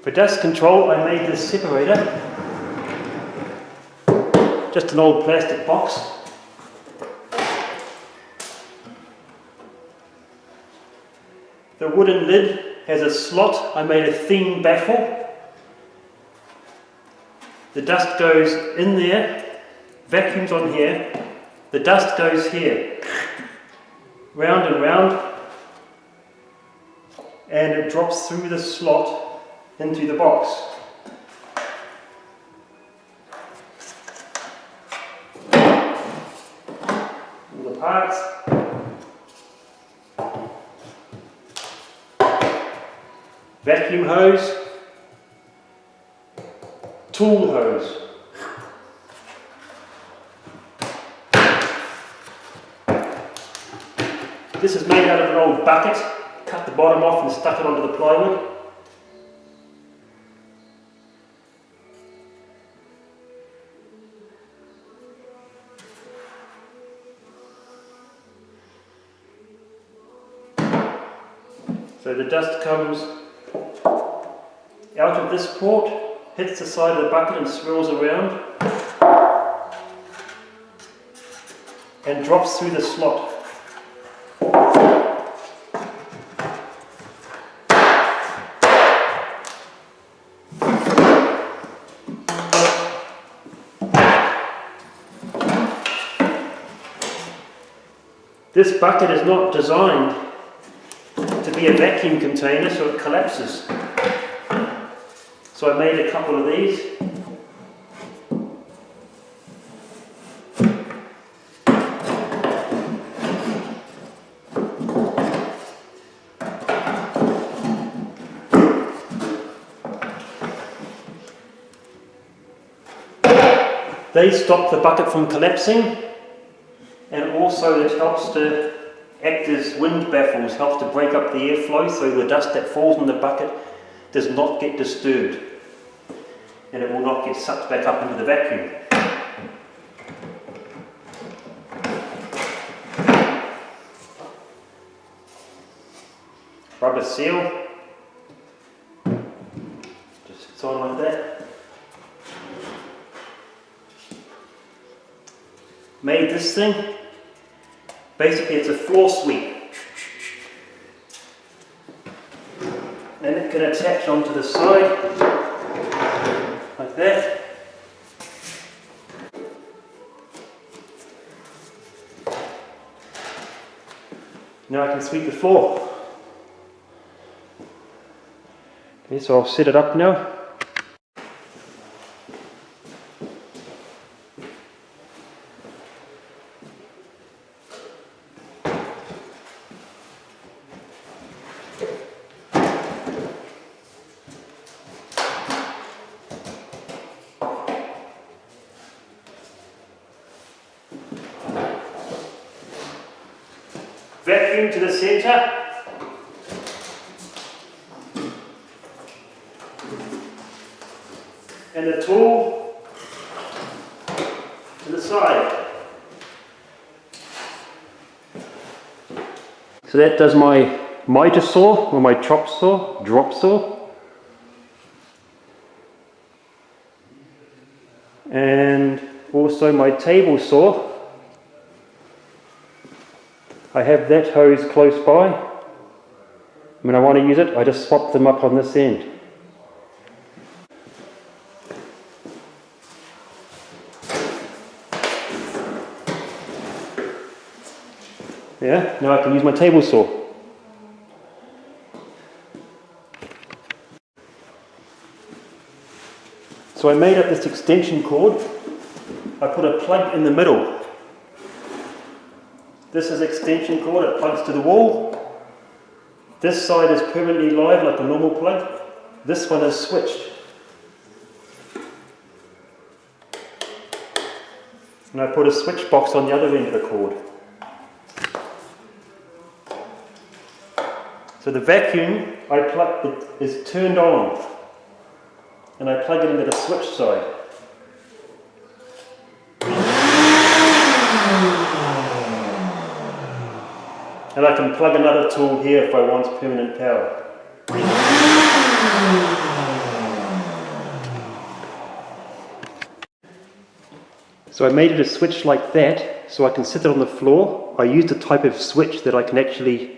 For dust control, I made this separator. Just an old plastic box. The wooden lid has a slot. I made a Thien Baffle. The dust goes in there, vacuums on here, the dust goes here, round and round, and it drops through the slot into the box. All the parts. Vacuum hose, tool hose. This is made out of an old bucket. Cut the bottom off and stuck it onto the plywood. So the dust comes out of this port, hits the side of the bucket and swirls around and drops through the slot. This bucket is not designed to be a vacuum container, so it collapses. So I made a couple of these. They stop the bucket from collapsing, and also it helps to act as wind baffles, helps to break up the airflow so the dust that falls in the bucket does not get disturbed and it will not get sucked back up into the vacuum. Rubber seal, just sits on like that. Made this thing. Basically it's a floor sweep. And it can attach onto the side, like that. Now I can sweep the floor. Okay, so I'll set it up now. Vacuum to the centre. And the tool to the side. So that does my miter saw or my drop saw. And also my table saw. I have that hose close by. When I want to use it, I just swap them up on this end. Yeah, now I can use my table saw. So I made up this extension cord. I put a plug in the middle. This is extension cord, it plugs to the wall. This side is permanently live like a normal plug. This one is switched. And I put a switch box on the other end of the cord. So the vacuum is turned on. And I plug it into the switch side. And I can plug another tool here if I want permanent power. So I made it a switch like that, so I can sit it on the floor. I used a type of switch that I can actually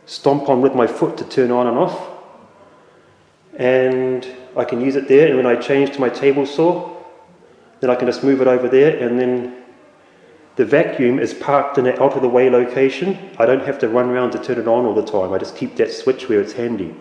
stomp on with my foot to turn on and off. And I can use it there, and when I change to my table saw, then I can just move it over there, and then the vacuum is parked in an out of the way location. I don't have to run around to turn it on all the time. I just keep that switch where it's handy.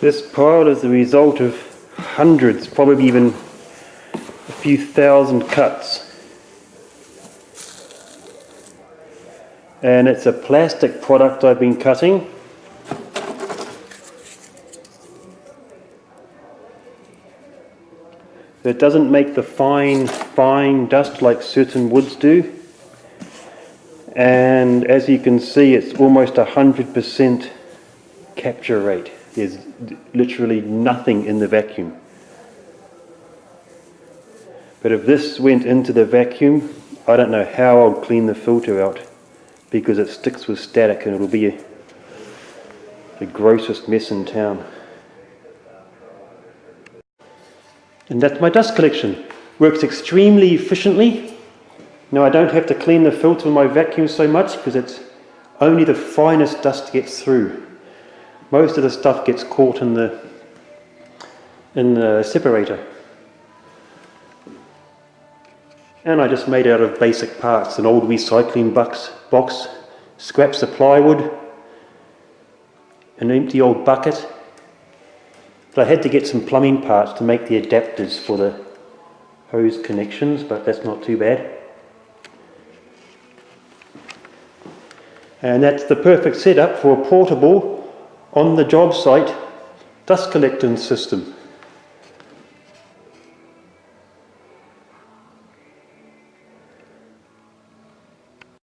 This pile is the result of hundreds, probably even a few thousand cuts. And it's a plastic product I've been cutting. It doesn't make the fine dust like certain woods do. And as you can see, it's almost 100% capture rate. There's literally nothing in the vacuum. But if this went into the vacuum, I don't know how I'll clean the filter out, because it sticks with static and it'll be the grossest mess in town. And that's my dust collection. Works extremely efficiently. Now I don't have to clean the filter in my vacuum so much, because it's only the finest dust gets through. Most of the stuff gets caught in the separator. And I just made out of basic parts, an old recycling box, scraps of plywood, an empty old bucket. But I had to get some plumbing parts to make the adapters for the hose connections, but that's not too bad. And that's the perfect setup for a portable, on the job site, dust collecting system.